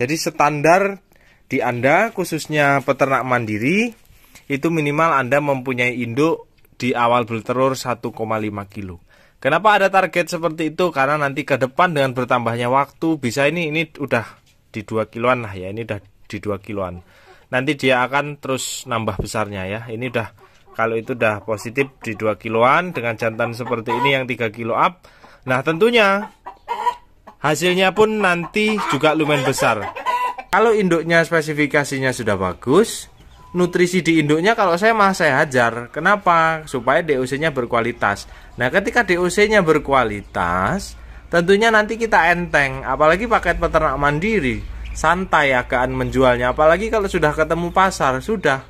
Jadi standar di Anda, khususnya peternak mandiri, itu minimal Anda mempunyai induk di awal bertelur 1,5 kilo. Kenapa ada target seperti itu? Karena nanti ke depan dengan bertambahnya waktu, bisa ini udah di 2 kiloan lah ya, ini udah di 2 kiloan. Nanti dia akan terus nambah besarnya ya. Ini udah, kalau itu udah positif di 2 kiloan dengan jantan seperti ini yang 3 kilo up. Nah tentunya hasilnya pun nanti juga lumayan besar. Kalau induknya spesifikasinya sudah bagus, nutrisi di induknya kalau saya hajar. Kenapa? Supaya DOC-nya berkualitas. Nah ketika DOC-nya berkualitas, tentunya nanti kita enteng. Apalagi paket peternak mandiri, santai agaan menjualnya. Apalagi kalau sudah ketemu pasar, sudah.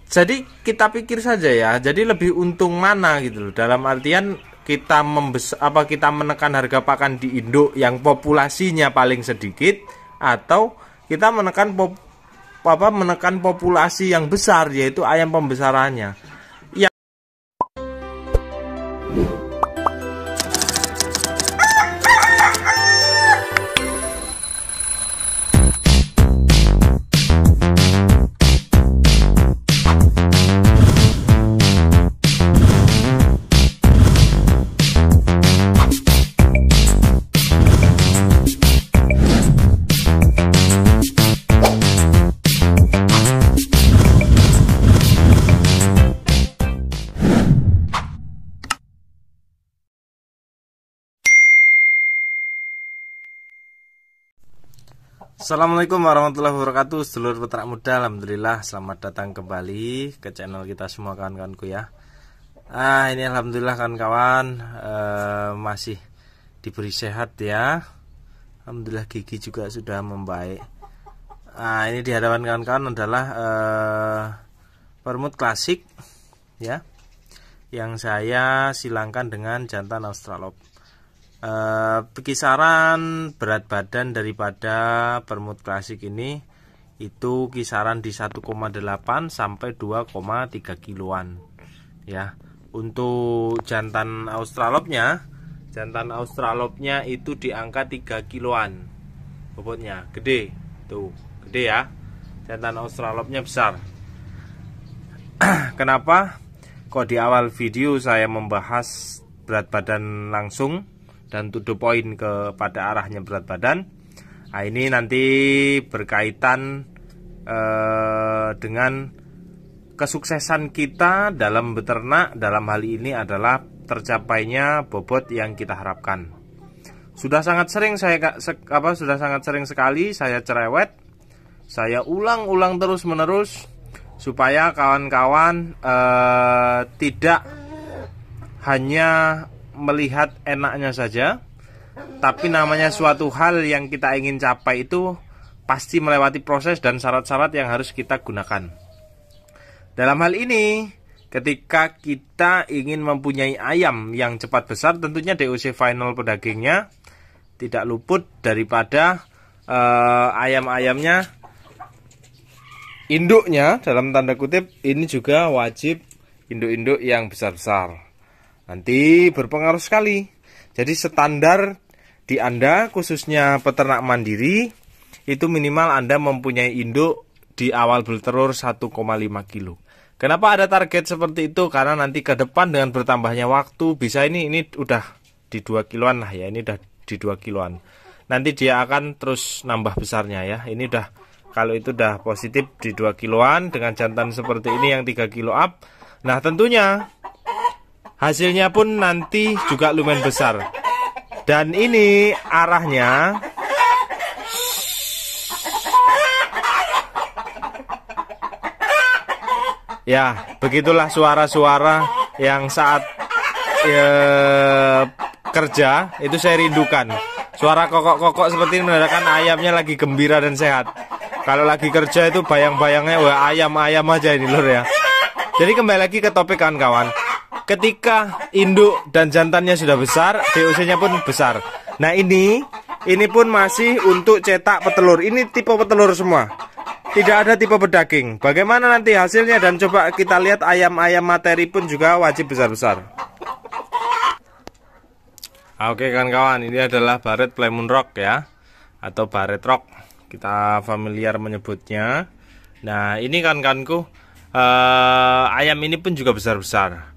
Jadi kita pikir saja ya, jadi lebih untung mana gitu loh. Dalam artian kita menekan harga pakan di induk yang populasinya paling sedikit, atau kita menekan populasi yang besar, yaitu ayam pembesarannya. Assalamualaikum warahmatullahi wabarakatuh, sedulur peternak muda. Alhamdulillah, selamat datang kembali ke channel kita semua kawan-kawanku ya. Ini alhamdulillah kawan-kawan, masih diberi sehat ya. Alhamdulillah gigi juga sudah membaik. Ini di hadapan kawan-kawan adalah permut klasik ya, yang saya silangkan dengan jantan Australorp. Kisaran berat badan daripada permut klasik ini itu kisaran di 1,8 sampai 2,3 kiloan ya. Untuk jantan Australorpnya itu di angka 3 kiloan bobotnya, gede tuh, gede ya. Jantan Australorpnya besar. Kenapa kok di awal video saya membahas berat badan langsung dan to the point kepada arahnya berat badan? Ini nanti berkaitan dengan kesuksesan kita dalam beternak. Dalam hal ini adalah tercapainya bobot yang kita harapkan. Sudah sangat sering sekali saya cerewet, saya ulang-ulang terus-menerus supaya kawan-kawan tidak hanya melihat enaknya saja, tapi namanya suatu hal yang kita ingin capai itu pasti melewati proses dan syarat-syarat yang harus kita gunakan. Dalam hal ini, ketika kita ingin mempunyai ayam yang cepat besar, tentunya DOC final pedagingnya tidak luput daripada ayam-ayamnya, induknya dalam tanda kutip ini juga wajib induk-induk yang besar-besar. Nanti berpengaruh sekali. Jadi standar di Anda, khususnya peternak mandiri, itu minimal Anda mempunyai induk di awal bertelur 1,5 kilo. Kenapa ada target seperti itu? Karena nanti ke depan dengan bertambahnya waktu, bisa ini udah di 2 kiloan lah ya. Ini udah di 2 kiloan. Nanti dia akan terus nambah besarnya ya. Ini udah, kalau itu udah positif di 2 kiloan dengan jantan seperti ini yang 3 kilo up. Nah tentunya hasilnya pun nanti juga lumayan besar. Dan ini arahnya ya, begitulah suara-suara yang saat kerja itu saya rindukan. Suara kokok-kokok seperti ini menandakan ayamnya lagi gembira dan sehat. Kalau lagi kerja itu bayang-bayangnya wah ayam-ayam aja ini lur ya. Jadi kembali lagi ke topik kawan-kawan. Ketika induk dan jantannya sudah besar, DOC-nya pun besar. Nah ini pun masih untuk cetak petelur. Ini tipe petelur semua, tidak ada tipe pedaging. Bagaimana nanti hasilnya, dan coba kita lihat ayam-ayam materi pun juga wajib besar-besar. Oke kawan-kawan, ini adalah Barred Plymouth Rock ya. atau Barrett Rock, kita familiar menyebutnya. Nah, ini kan-kanku, ayam ini pun juga besar-besar.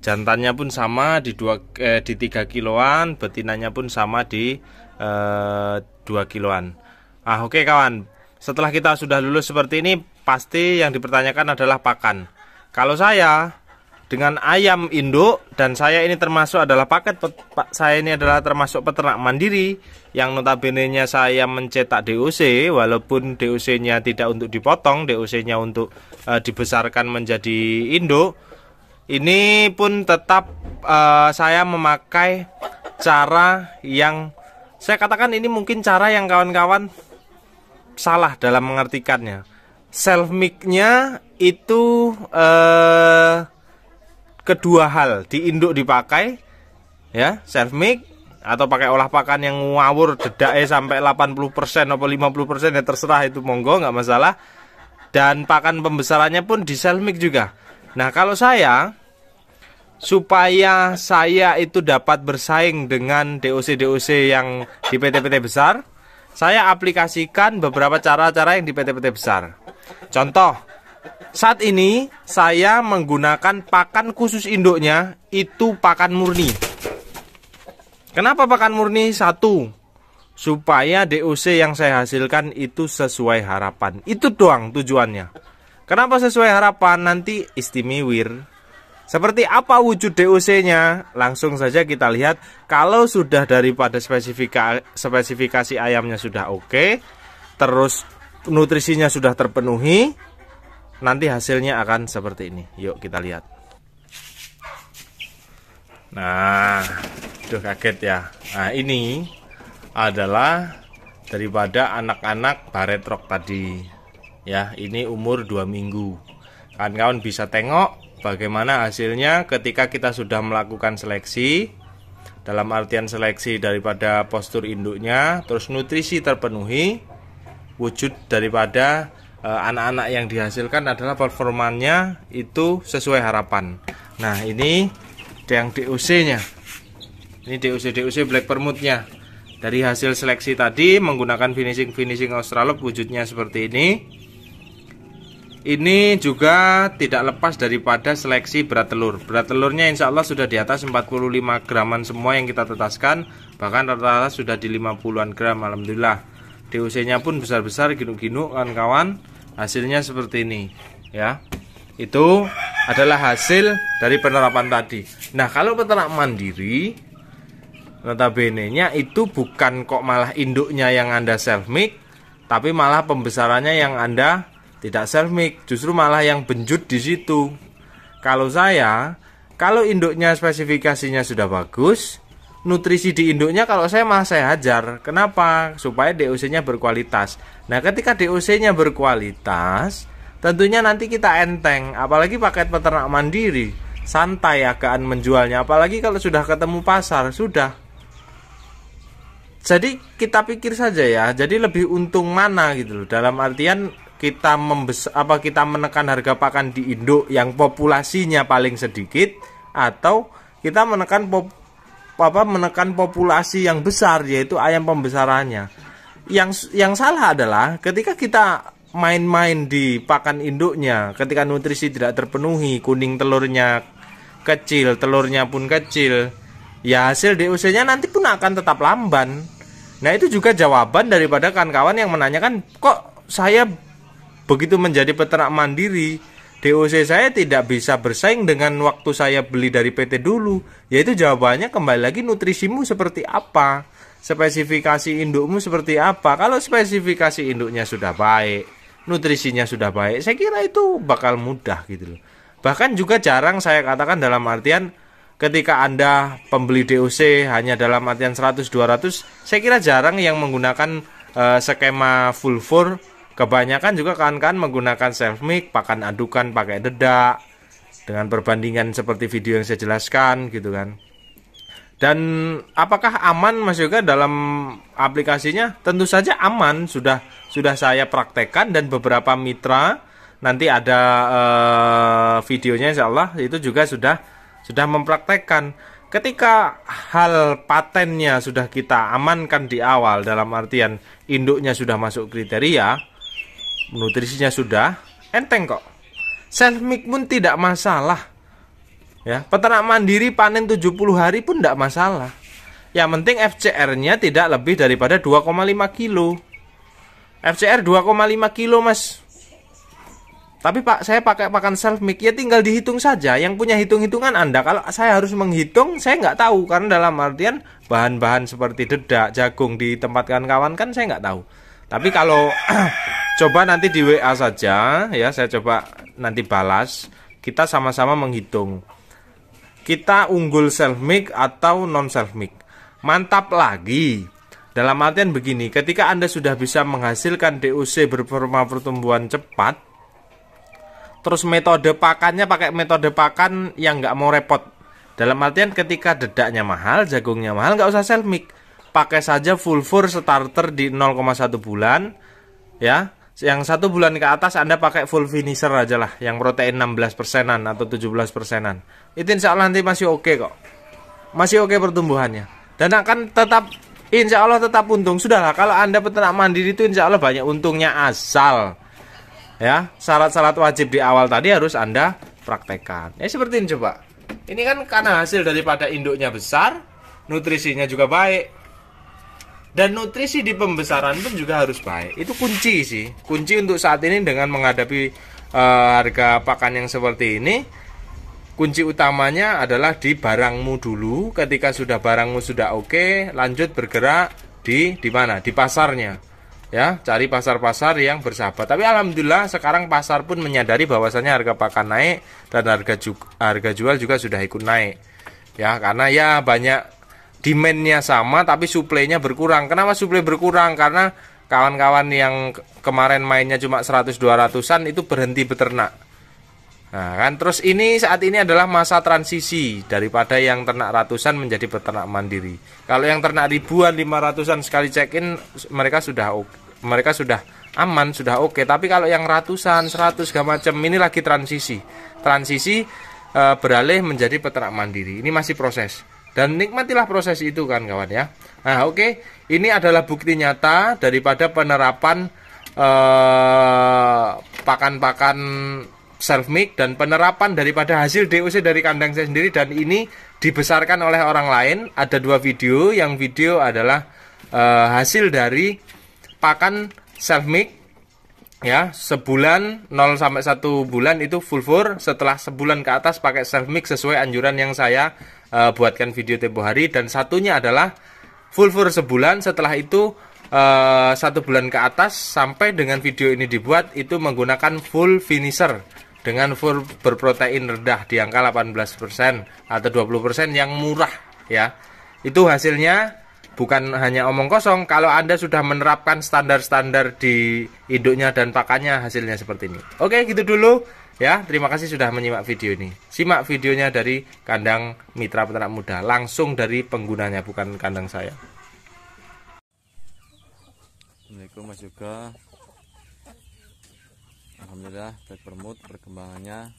Jantannya pun sama di 3 kiloan, betinanya pun sama di 2 kiloan. Oke kawan, setelah kita sudah lulus seperti ini, pasti yang dipertanyakan adalah pakan. Kalau saya dengan ayam induk, dan saya ini termasuk adalah saya ini adalah termasuk peternak mandiri yang notabene-nya saya mencetak DOC, walaupun DOC-nya tidak untuk dipotong, DOC-nya untuk dibesarkan menjadi induk. Ini pun tetap saya memakai cara yang saya katakan ini mungkin cara yang kawan-kawan salah dalam mengartikannya. Self milk-nya itu kedua hal, di induk dipakai ya, self milk atau pakai olah pakan yang ngawur dedaknya sampai 80% atau 50% ya terserah, itu monggo nggak masalah. Dan pakan pembesarannya pun di self milk juga. Nah, kalau saya supaya saya itu dapat bersaing dengan DOC-DOC yang di PT-PT besar, saya aplikasikan beberapa cara-cara yang di PT-PT besar. Contoh, saat ini saya menggunakan pakan khusus induknya itu pakan murni. Kenapa pakan murni? Satu, supaya DOC yang saya hasilkan itu sesuai harapan. Itu doang tujuannya. Kenapa sesuai harapan? Nanti istimewir. Seperti apa wujud DOC-nya? Langsung saja kita lihat. Kalau sudah daripada spesifikasi ayamnya sudah oke, terus nutrisinya sudah terpenuhi, nanti hasilnya akan seperti ini. Yuk kita lihat. Nah, kaget ya. Nah, ini adalah daripada anak-anak Barrett Rock tadi. Ya, ini umur 2 minggu. Kawan-kawan bisa tengok bagaimana hasilnya ketika kita sudah melakukan seleksi. Dalam artian seleksi daripada postur induknya, terus nutrisi terpenuhi, wujud daripada anak-anak yang dihasilkan adalah performanya itu sesuai harapan. Nah, ini yang DOC-nya. Ini DOC Black Permutnya. Dari hasil seleksi tadi menggunakan finishing Australorp, wujudnya seperti ini. Ini juga tidak lepas daripada seleksi berat telur. Berat telurnya insya Allah sudah di atas 45 graman semua yang kita tetaskan. Bahkan rata-rata sudah di 50-an gram, alhamdulillah. DOC-nya pun besar-besar, ginuk-ginuk kawan-kawan. Hasilnya seperti ini ya. Itu adalah hasil dari penerapan tadi. Nah, kalau peternak mandiri, notabene-nya itu bukan kok malah induknya yang Anda self milk, tapi malah pembesarannya yang Anda tidak self milk, justru malah yang benjut di situ. Kalau saya, kalau induknya spesifikasinya sudah bagus, nutrisi di induknya kalau saya malah saya hajar. Kenapa? Supaya DOC-nya berkualitas. Nah, ketika DOC-nya berkualitas, tentunya nanti kita enteng. Apalagi paket peternak mandiri, santai agaan menjualnya. Apalagi kalau sudah ketemu pasar, sudah. Jadi kita pikir saja ya. Jadi lebih untung mana gitu loh. Dalam artian kita menekan harga pakan di induk yang populasinya paling sedikit, atau kita menekan populasi yang besar, yaitu ayam pembesarannya. Yang salah adalah ketika kita main-main di pakan induknya, ketika nutrisi tidak terpenuhi, kuning telurnya kecil, telurnya pun kecil, ya hasil DOC-nya nanti pun akan tetap lamban. Nah, itu juga jawaban daripada kawan-kawan yang menanyakan, kok saya begitu menjadi peternak mandiri, DOC saya tidak bisa bersaing dengan waktu saya beli dari PT dulu. Yaitu jawabannya kembali lagi, nutrisimu seperti apa, spesifikasi indukmu seperti apa. Kalau spesifikasi induknya sudah baik, nutrisinya sudah baik, saya kira itu bakal mudah gitu loh. Bahkan juga jarang saya katakan dalam artian ketika Anda pembeli DOC hanya dalam artian 100-200, saya kira jarang yang menggunakan skema full for. Kebanyakan juga kawan-kawan menggunakan self milk, pakan adukan pakai dedak, dengan perbandingan seperti video yang saya jelaskan gitu kan. Dan apakah aman Mas Yoga dalam aplikasinya? Tentu saja aman, sudah saya praktekkan, dan beberapa mitra nanti ada videonya insya Allah itu juga sudah mempraktekkan. Ketika hal patennya sudah kita amankan di awal, dalam artian induknya sudah masuk kriteria, nutrisinya sudah, enteng kok. Self mix pun tidak masalah. Ya, peternak mandiri panen 70 hari pun tidak masalah. Yang penting FCR-nya tidak lebih daripada 2,5 kilo. FCR 2,5 kilo, Mas. Tapi Pak, saya pakai pakan self mix, ya tinggal dihitung saja. Yang punya hitung-hitungan Anda. Kalau saya harus menghitung, saya nggak tahu. Karena dalam artian bahan-bahan seperti dedak, jagung ditempatkan kawan kan saya nggak tahu. Tapi kalau coba nanti di WA saja, ya saya coba nanti balas. Kita sama-sama menghitung. Kita unggul self mix atau non self mix. Mantap lagi. Dalam artian begini, ketika Anda sudah bisa menghasilkan DOC berforma pertumbuhan cepat, terus metode pakannya pakai metode pakan yang nggak mau repot. Dalam artian ketika dedaknya mahal, jagungnya mahal, nggak usah self mix. Pakai saja full fur starter di 0,1 bulan. Ya, yang 1 bulan ke atas Anda pakai full finisher aja lah, yang protein 16%-an atau 17%-an. Itu insya Allah nanti masih oke kok. Masih oke pertumbuhannya. Dan akan tetap, insya Allah tetap untung. Sudahlah, kalau Anda peternak mandiri itu insya Allah banyak untungnya, asal ya syarat-syarat wajib di awal tadi harus Anda praktekkan. Ya seperti ini coba. Ini kan karena hasil daripada induknya besar, nutrisinya juga baik. Dan nutrisi di pembesaran pun juga harus baik. Itu kunci sih. Kunci untuk saat ini dengan menghadapi harga pakan yang seperti ini. Kunci utamanya adalah di barangmu dulu. Ketika sudah barangmu sudah oke, lanjut bergerak di mana? Di pasarnya. Ya, cari pasar-pasar yang bersahabat. Tapi alhamdulillah sekarang pasar pun menyadari bahwasannya harga pakan naik dan harga jual juga sudah ikut naik. Ya, karena ya banyak demand-nya sama tapi suplainya berkurang. Kenapa suplai berkurang? Karena kawan-kawan yang kemarin mainnya cuma 100-200an itu berhenti beternak. Nah, kan terus ini saat ini adalah masa transisi daripada yang ternak ratusan menjadi peternak mandiri. Kalau yang ternak ribuan, 500an sekali check-in mereka sudah aman, sudah oke. Tapi kalau yang ratusan, 100 segala macam, ini lagi transisi. Beralih menjadi peternak mandiri. Ini masih proses. Dan nikmatilah proses itu kan kawan ya. Nah, oke. Ini adalah bukti nyata daripada penerapan pakan-pakan self mix dan penerapan daripada hasil DOC dari kandang saya sendiri, dan ini dibesarkan oleh orang lain. Ada 2 video. Yang video adalah hasil dari pakan self mix ya, sebulan 0 sampai 1 bulan itu full fur, setelah sebulan ke atas pakai self mix sesuai anjuran yang saya buatkan video tempo hari, dan satunya adalah full fur sebulan, setelah itu 1 bulan ke atas sampai dengan video ini dibuat itu menggunakan full finisher dengan full berprotein rendah di angka 18% atau 20% yang murah ya. Itu hasilnya. Bukan hanya omong kosong. Kalau Anda sudah menerapkan standar-standar di induknya dan pakannya, hasilnya seperti ini. Oke, gitu dulu ya. Terima kasih sudah menyimak video ini. Simak videonya dari kandang Mitra Peternak Muda, langsung dari penggunanya, bukan kandang saya. Assalamualaikum Mas Yoga. Alhamdulillah baik permut perkembangannya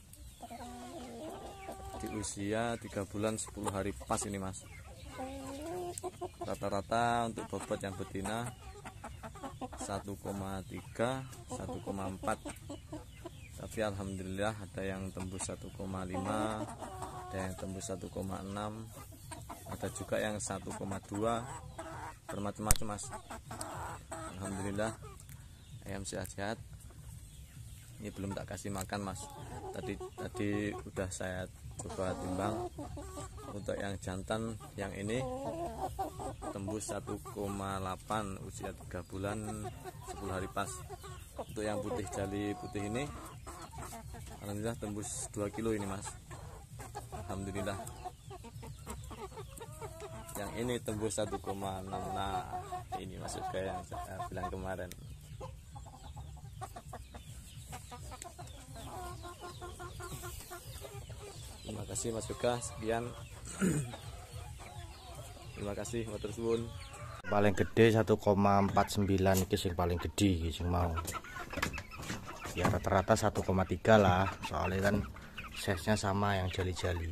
di usia 3 bulan 10 hari pas ini Mas. Rata-rata untuk bobot yang betina 1,3 1,4, tapi alhamdulillah ada yang tembus 1,5, ada yang tembus 1,6, ada juga yang 1,2, bermacam-macam Mas. Alhamdulillah ayam sehat-sehat. Ini belum tak kasih makan Mas. Tadi udah saya coba timbang. Untuk yang jantan yang ini tembus 1,8 usia 3 bulan 10 hari pas. Untuk yang putih jali putih ini alhamdulillah tembus 2 kilo ini Mas. Alhamdulillah. Yang ini tembus 1,6. Nah, ini masuk ke yang saya bilang kemarin. Terima kasih Mas Yoga, sekian. Terima kasih, matur suwun. Paling gede 1,49 iki sing paling gede iki sing mau. Ya rata-rata 1,3 lah, soalnya kan size-nya sama yang jali-jali.